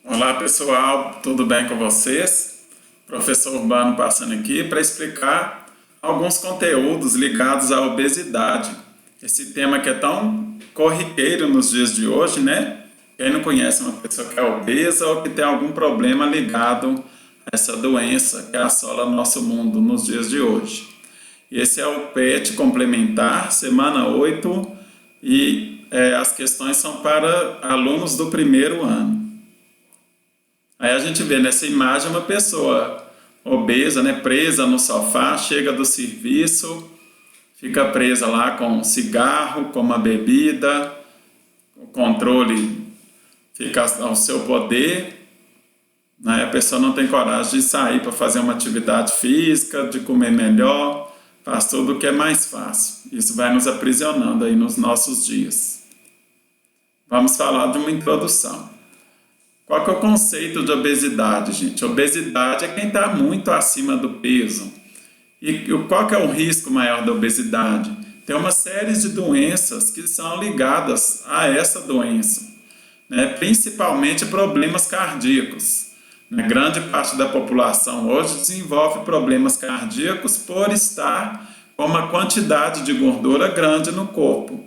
Olá pessoal, tudo bem com vocês? Professor Urbano passando aqui para explicar alguns conteúdos ligados à obesidade. Esse tema que é tão corriqueiro nos dias de hoje, né? Quem não conhece uma pessoa que é obesa ou que tem algum problema ligado a essa doença que assola nosso mundo nos dias de hoje. Esse é o PET complementar, semana 8, e as questões são para alunos do primeiro ano. Aí a gente vê nessa imagem uma pessoa obesa, né, presa no sofá, chega do serviço, fica presa lá com um cigarro, com uma bebida, o controle fica ao seu poder, né, a pessoa não tem coragem de sair para fazer uma atividade física, de comer melhor, faz tudo o que é mais fácil. Isso vai nos aprisionando aí nos nossos dias. Vamos falar de uma introdução. Qual que é o conceito de obesidade, gente? Obesidade é quem está muito acima do peso. E qual que é o risco maior da obesidade? Tem uma série de doenças que são ligadas a essa doença, né? Principalmente problemas cardíacos. Grande parte da população hoje desenvolve problemas cardíacos por estar com uma quantidade de gordura grande no corpo.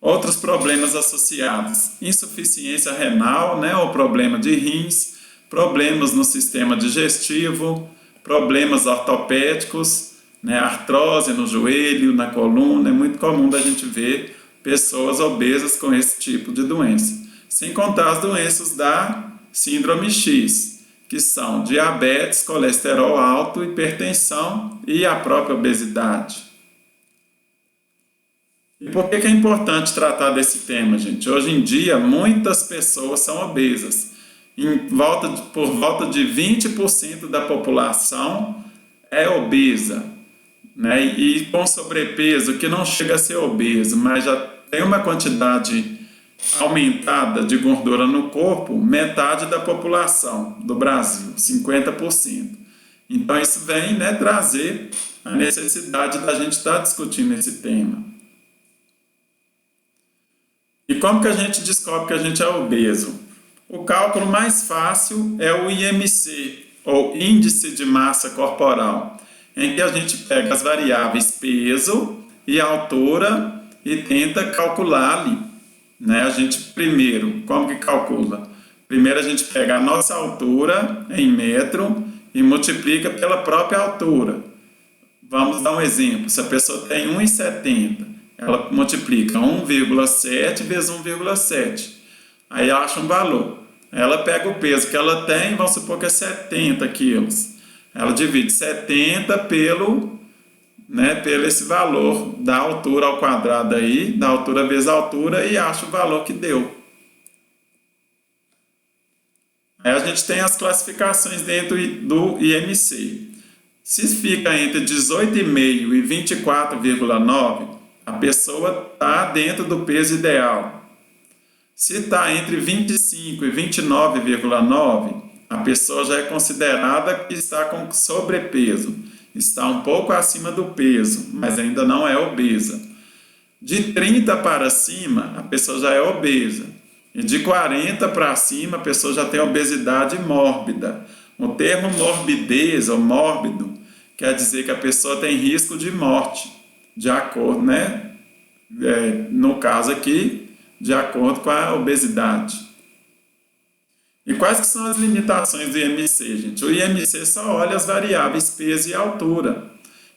Outros problemas associados, insuficiência renal, né, ou problema de rins, problemas no sistema digestivo, problemas ortopédicos, né, artrose no joelho, na coluna. É muito comum da gente ver pessoas obesas com esse tipo de doença. Sem contar as doenças da síndrome X, que são diabetes, colesterol alto, hipertensão e a própria obesidade. E por que é importante tratar desse tema, gente? Hoje em dia, muitas pessoas são obesas. Por volta de 20% da população é obesa, né? E com sobrepeso, que não chega a ser obeso, mas já tem uma quantidade aumentada de gordura no corpo, metade da população do Brasil, 50%. Então, isso vem, né, trazer a necessidade da gente estar discutindo esse tema. E como que a gente descobre que a gente é obeso? O cálculo mais fácil é o IMC, ou Índice de Massa Corporal, em que a gente pega as variáveis peso e altura e tenta calcular ali, né? A gente primeiro, como que calcula? Primeiro a gente pega a nossa altura em metro e multiplica pela própria altura. Vamos dar um exemplo, se a pessoa tem 1,70, ela multiplica 1,7 vezes 1,7. Aí acha um valor. Ela pega o peso que ela tem, vamos supor que é 70 quilos. Ela divide 70 pelo esse valor da altura ao quadrado aí, da altura vezes a altura, e acha o valor que deu. Aí a gente tem as classificações dentro do IMC. Se fica entre 18,5 e 24,9, a pessoa está dentro do peso ideal. Se está entre 25 e 29,9, a pessoa já é considerada que está com sobrepeso. Está um pouco acima do peso, mas ainda não é obesa. De 30 para cima, a pessoa já é obesa. E de 40 para cima, a pessoa já tem obesidade mórbida. O termo morbidez ou mórbido quer dizer que a pessoa tem risco de morte, de acordo, né? No caso aqui, de acordo com a obesidade. E quais que são as limitações do IMC, gente? O IMC só olha as variáveis peso e altura.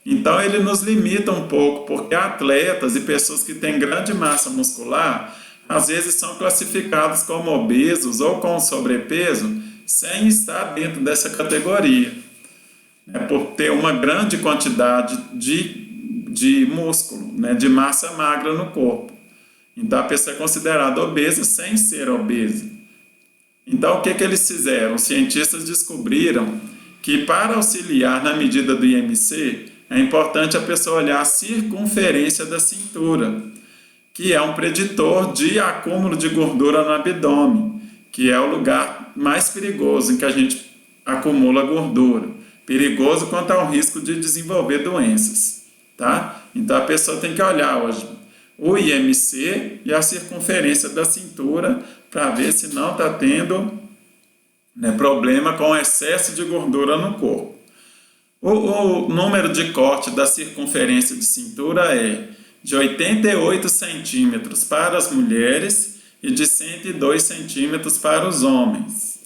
Então ele nos limita um pouco, porque atletas e pessoas que têm grande massa muscular, às vezes são classificados como obesos ou com sobrepeso, sem estar dentro dessa categoria. Por ter uma grande quantidade de músculo, né, de massa magra no corpo. Então a pessoa é considerada obesa sem ser obesa. Então o que eles fizeram? Os cientistas descobriram que para auxiliar na medida do IMC, é importante a pessoa olhar a circunferência da cintura, que é um preditor de acúmulo de gordura no abdômen, que é o lugar mais perigoso em que a gente acumula gordura. Perigoso quanto ao risco de desenvolver doenças, tá? Então a pessoa tem que olhar hoje o IMC e a circunferência da cintura para ver se não está tendo né? Problema com excesso de gordura no corpo. O número de corte da circunferência de cintura é de 88 centímetros para as mulheres e de 102 centímetros para os homens.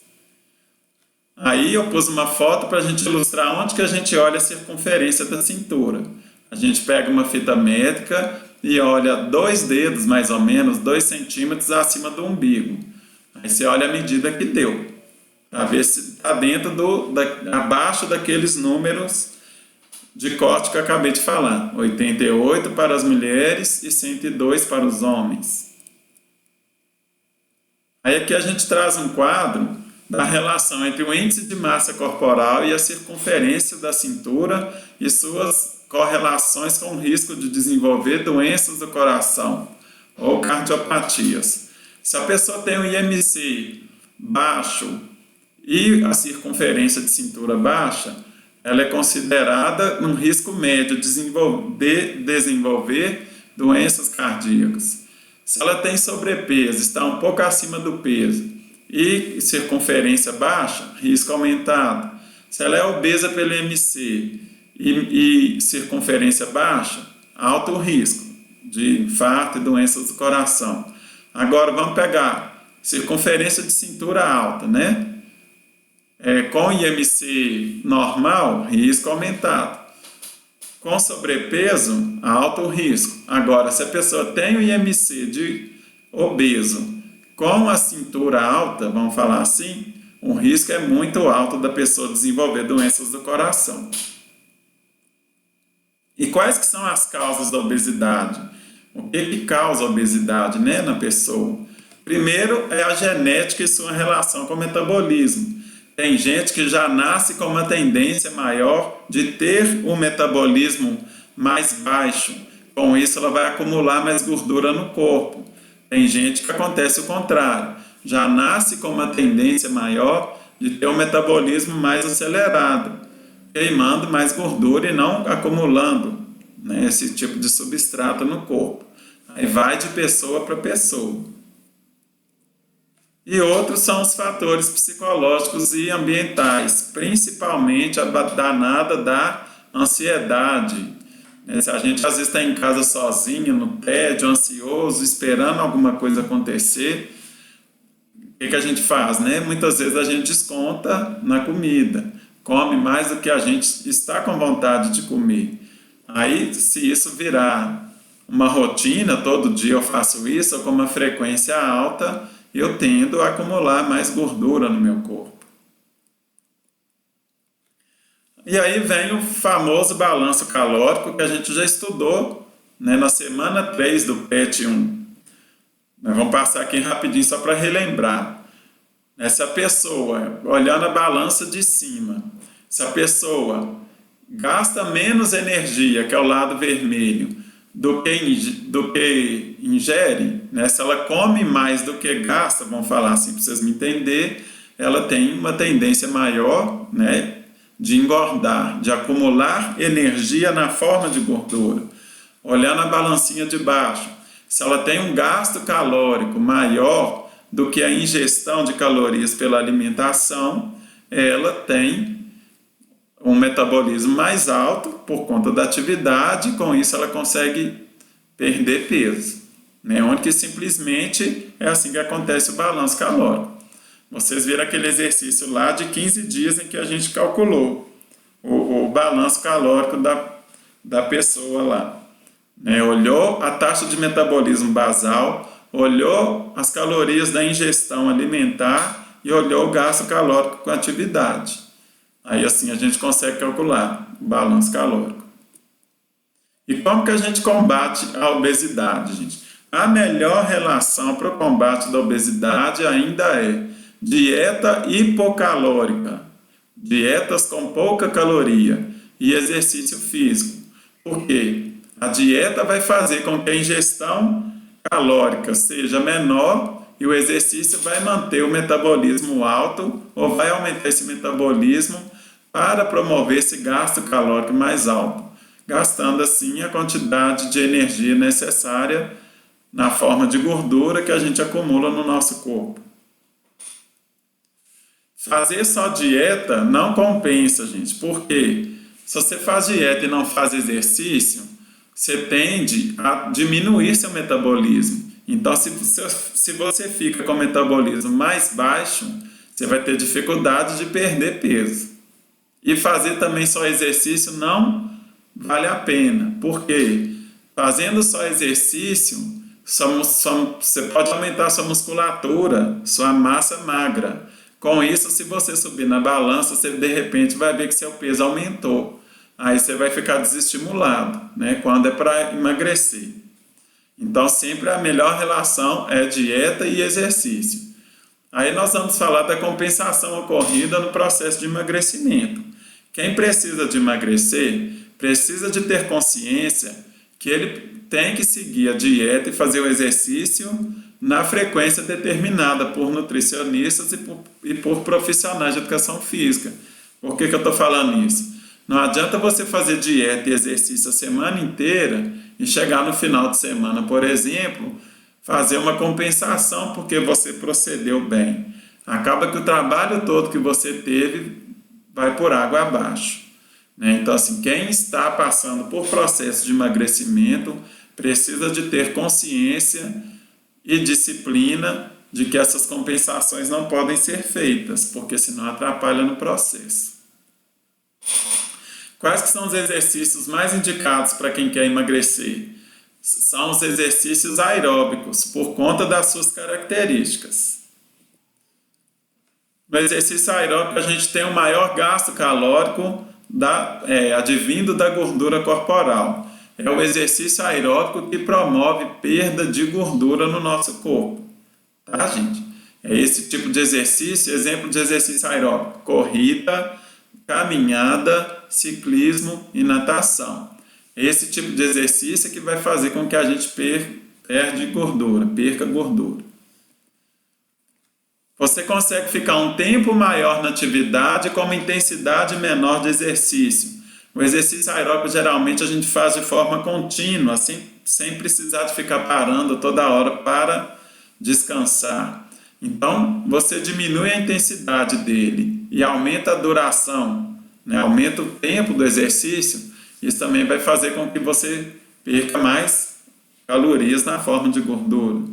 Aí eu pus uma foto para a gente ilustrar onde que a gente olha a circunferência da cintura. A gente pega uma fita métrica e olha 2 dedos, mais ou menos, 2 centímetros acima do umbigo. Aí você olha a medida que deu, para ver se está abaixo daqueles números de corte que eu acabei de falar. 88 para as mulheres e 102 para os homens. Aí aqui a gente traz um quadro da relação entre o índice de massa corporal e a circunferência da cintura e suas correlações com o risco de desenvolver doenças do coração ou cardiopatias. Se a pessoa tem um IMC baixo e a circunferência de cintura baixa, ela é considerada um risco médio de desenvolver doenças cardíacas. Se ela tem sobrepeso, está um pouco acima do peso e circunferência baixa, risco aumentado. Se ela é obesa pelo IMC e circunferência baixa, alto risco de infarto e doenças do coração. Agora vamos pegar circunferência de cintura alta, né? Com IMC normal, risco aumentado. Com sobrepeso, alto risco. Agora, se a pessoa tem o IMC de obeso com a cintura alta, vamos falar assim, o risco é muito alto da pessoa desenvolver doenças do coração. E quais que são as causas da obesidade? O que causa a obesidade, né, na pessoa? Primeiro é a genética e sua relação com o metabolismo. Tem gente que já nasce com uma tendência maior de ter um metabolismo mais baixo. Com isso, ela vai acumular mais gordura no corpo. Tem gente que acontece o contrário. Já nasce com uma tendência maior de ter um metabolismo mais acelerado, queimando mais gordura e não acumulando, né, esse tipo de substrato no corpo. Aí vai de pessoa para pessoa. E outros são os fatores psicológicos e ambientais, principalmente a danada da ansiedade. Se a gente às vezes está em casa sozinho, no tédio, ansioso, esperando alguma coisa acontecer, o que a gente faz, né? Muitas vezes a gente desconta na comida, come mais do que a gente está com vontade de comer. Aí, se isso virar uma rotina, todo dia eu faço isso, ou com uma frequência alta, eu tendo a acumular mais gordura no meu corpo. E aí vem o famoso balanço calórico que a gente já estudou, né, na semana 3 do PET 1. Nós vamos passar aqui rapidinho só para relembrar. Se a pessoa, olhando a balança de cima, se a pessoa gasta menos energia, que é o lado vermelho, do que ingere, né? Se ela come mais do que gasta, vamos falar assim para vocês me entenderem, ela tem uma tendência maior, né, de engordar, de acumular energia na forma de gordura. Olhando a balancinha de baixo, se ela tem um gasto calórico maior do que a ingestão de calorias pela alimentação, ela tem um metabolismo mais alto por conta da atividade, e com isso ela consegue perder peso, né? Onde que simplesmente é assim que acontece o balanço calórico. Vocês viram aquele exercício lá de 15 dias em que a gente calculou o balanço calórico da pessoa lá, né? Olhou a taxa de metabolismo basal, olhou as calorias da ingestão alimentar e olhou o gasto calórico com atividade. Aí assim a gente consegue calcular o balanço calórico. E como que a gente combate a obesidade, gente? A melhor relação para o combate da obesidade ainda é dieta hipocalórica, dietas com pouca caloria e exercício físico. Por quê? A dieta vai fazer com que a ingestão calórica seja menor e o exercício vai manter o metabolismo alto ou vai aumentar esse metabolismo para promover esse gasto calórico mais alto, gastando assim a quantidade de energia necessária na forma de gordura que a gente acumula no nosso corpo. Fazer só dieta não compensa, gente, porque se você faz dieta e não faz exercício, você tende a diminuir seu metabolismo. Então, se você fica com o metabolismo mais baixo, você vai ter dificuldade de perder peso. E fazer também só exercício não vale a pena. Por quê? Fazendo só exercício, você pode aumentar sua musculatura, sua massa magra. Com isso, se você subir na balança, você de repente vai ver que seu peso aumentou. Aí você vai ficar desestimulado, né? Quando é para emagrecer. Então, sempre a melhor relação é dieta e exercício. Aí nós vamos falar da compensação ocorrida no processo de emagrecimento. Quem precisa de emagrecer, precisa de ter consciência que ele tem que seguir a dieta e fazer o exercício na frequência determinada por nutricionistas e por profissionais de educação física. Por que eu estou falando isso? Não adianta você fazer dieta e exercício a semana inteira e chegar no final de semana, por exemplo, fazer uma compensação porque você procedeu bem. Acaba que o trabalho todo que você teve vai por água abaixo, né? Então, assim, quem está passando por processo de emagrecimento precisa de ter consciência e disciplina de que essas compensações não podem ser feitas, porque senão atrapalha no processo. Quais que são os exercícios mais indicados para quem quer emagrecer? São os exercícios aeróbicos, por conta das suas características. No exercício aeróbico, a gente tem o maior gasto calórico advindo da gordura corporal. É o exercício aeróbico que promove perda de gordura no nosso corpo. Tá, gente? É esse tipo de exercício, exemplo de exercício aeróbico: corrida, caminhada, ciclismo e natação. Esse tipo de exercício é que vai fazer com que a gente perca gordura. Você consegue ficar um tempo maior na atividade com uma intensidade menor de exercício. O exercício aeróbico geralmente a gente faz de forma contínua, sem precisar de ficar parando toda hora para descansar. Então, você diminui a intensidade dele e aumenta a duração, né? Aumenta o tempo do exercício. Isso também vai fazer com que você perca mais calorias na forma de gordura.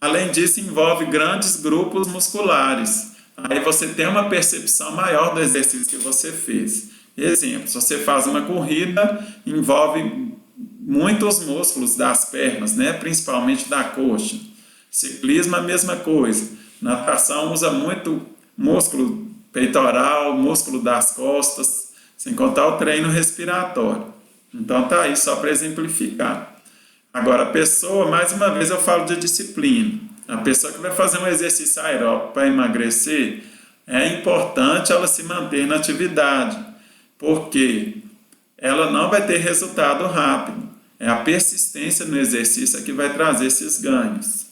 Além disso, envolve grandes grupos musculares. Aí você tem uma percepção maior do exercício que você fez. Exemplo, se você faz uma corrida, envolve muitos músculos das pernas, né? Principalmente da coxa. Ciclismo, a mesma coisa. Natação usa muito músculo peitoral, músculo das costas, sem contar o treino respiratório. Então tá aí só para exemplificar. Agora, a pessoa, mais uma vez eu falo de disciplina. A pessoa que vai fazer um exercício aeróbico para emagrecer, é importante ela se manter na atividade, porque ela não vai ter resultado rápido. É a persistência no exercício que vai trazer esses ganhos.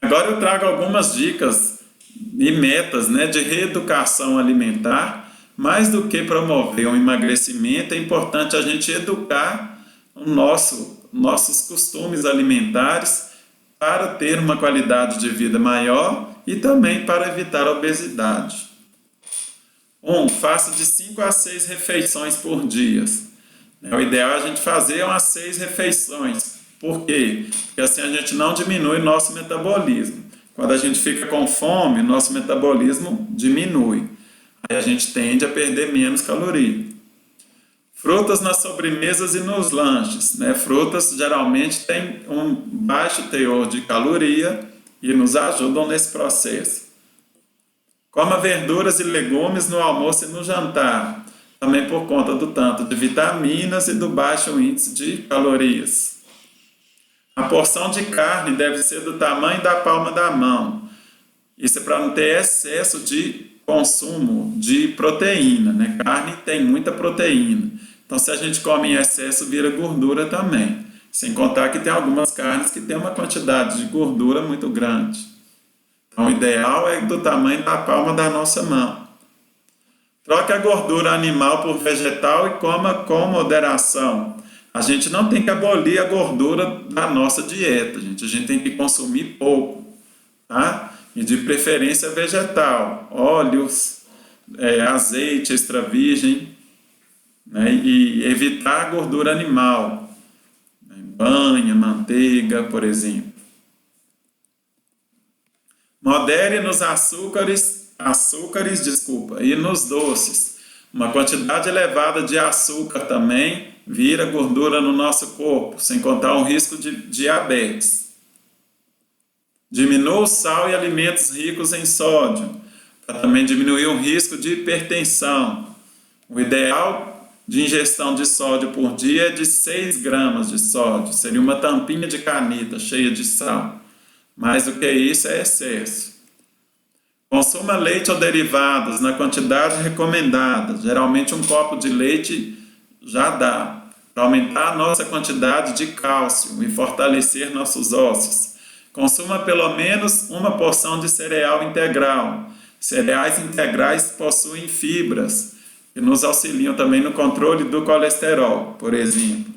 Agora eu trago algumas dicas e metas, né, de reeducação alimentar. Mais do que promover um emagrecimento, é importante a gente educar nossos costumes alimentares para ter uma qualidade de vida maior e também para evitar a obesidade. 1. Faça de 5 a 6 refeições por dia. O ideal é a gente fazer umas 6 refeições. Por quê? Porque assim a gente não diminui nosso metabolismo. Quando a gente fica com fome, nosso metabolismo diminui. Aí a gente tende a perder menos caloria. Frutas nas sobremesas e nos lanches, né? Frutas geralmente têm um baixo teor de caloria e nos ajudam nesse processo. Coma verduras e legumes no almoço e no jantar, também por conta do tanto de vitaminas e do baixo índice de calorias. A porção de carne deve ser do tamanho da palma da mão. Isso é para não ter excesso de consumo de proteína, né? Carne tem muita proteína. Então, se a gente come em excesso, vira gordura também. Sem contar que tem algumas carnes que têm uma quantidade de gordura muito grande. Então, o ideal é do tamanho da palma da nossa mão. Troque a gordura animal por vegetal e coma com moderação. A gente não tem que abolir a gordura da nossa dieta, gente. A gente tem que consumir pouco, tá? e de preferência vegetal, óleos, azeite extra virgem, né? E evitar a gordura animal, né? Banha, manteiga, por exemplo. Modere nos açúcares, e nos doces. Uma quantidade elevada de açúcar também vira gordura no nosso corpo, sem contar o risco de diabetes. Diminua o sal e alimentos ricos em sódio, para também diminuir o risco de hipertensão. O ideal de ingestão de sódio por dia é de 6 gramas de sódio, seria uma tampinha de caneta cheia de sal. Mais do que isso é excesso. Consuma leite ou derivados na quantidade recomendada. Geralmente um copo de leite já dá, para aumentar a nossa quantidade de cálcio e fortalecer nossos ossos. Consuma pelo menos uma porção de cereal integral. Cereais integrais possuem fibras, que nos auxiliam também no controle do colesterol, por exemplo.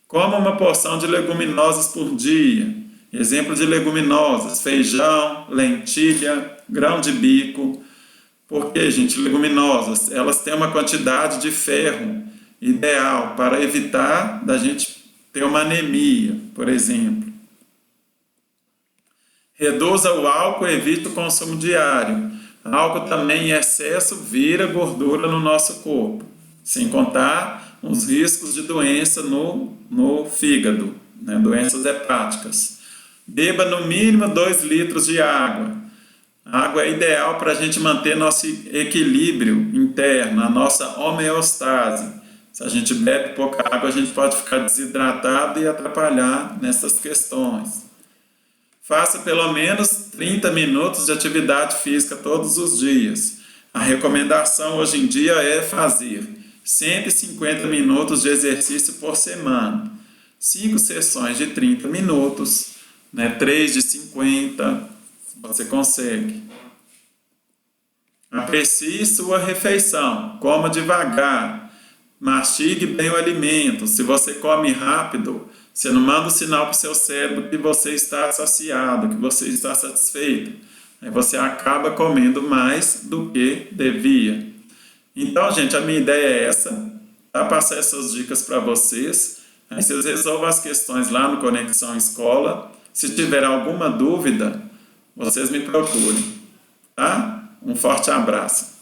Coma uma porção de leguminosas por dia. Exemplo de leguminosas: feijão, lentilha, grão de bico. Por que, gente? Leguminosas, elas têm uma quantidade de ferro ideal para evitar da gente ter uma anemia, por exemplo. Reduza o álcool e evite o consumo diário. Álcool também em excesso vira gordura no nosso corpo, sem contar os riscos de doença no fígado, né? Doenças hepáticas. Beba no mínimo 2 litros de água. A água é ideal para a gente manter nosso equilíbrio interno, a nossa homeostase. Se a gente bebe pouca água, a gente pode ficar desidratado e atrapalhar nessas questões. Faça pelo menos 30 minutos de atividade física todos os dias. A recomendação hoje em dia é fazer 150 minutos de exercício por semana. 5 sessões de 30 minutos, né? 3 de 50, você consegue. Aprecie sua refeição, coma devagar, mastigue bem o alimento. Se você come rápido, você não manda o sinal para o seu cérebro que você está saciado, que você está satisfeito. Aí você acaba comendo mais do que devia. Então, gente, a minha ideia é essa, tá? Passar essas dicas para vocês. Aí vocês resolvam as questões lá no Conexão Escola. Se tiver alguma dúvida, vocês me procurem, tá? Um forte abraço.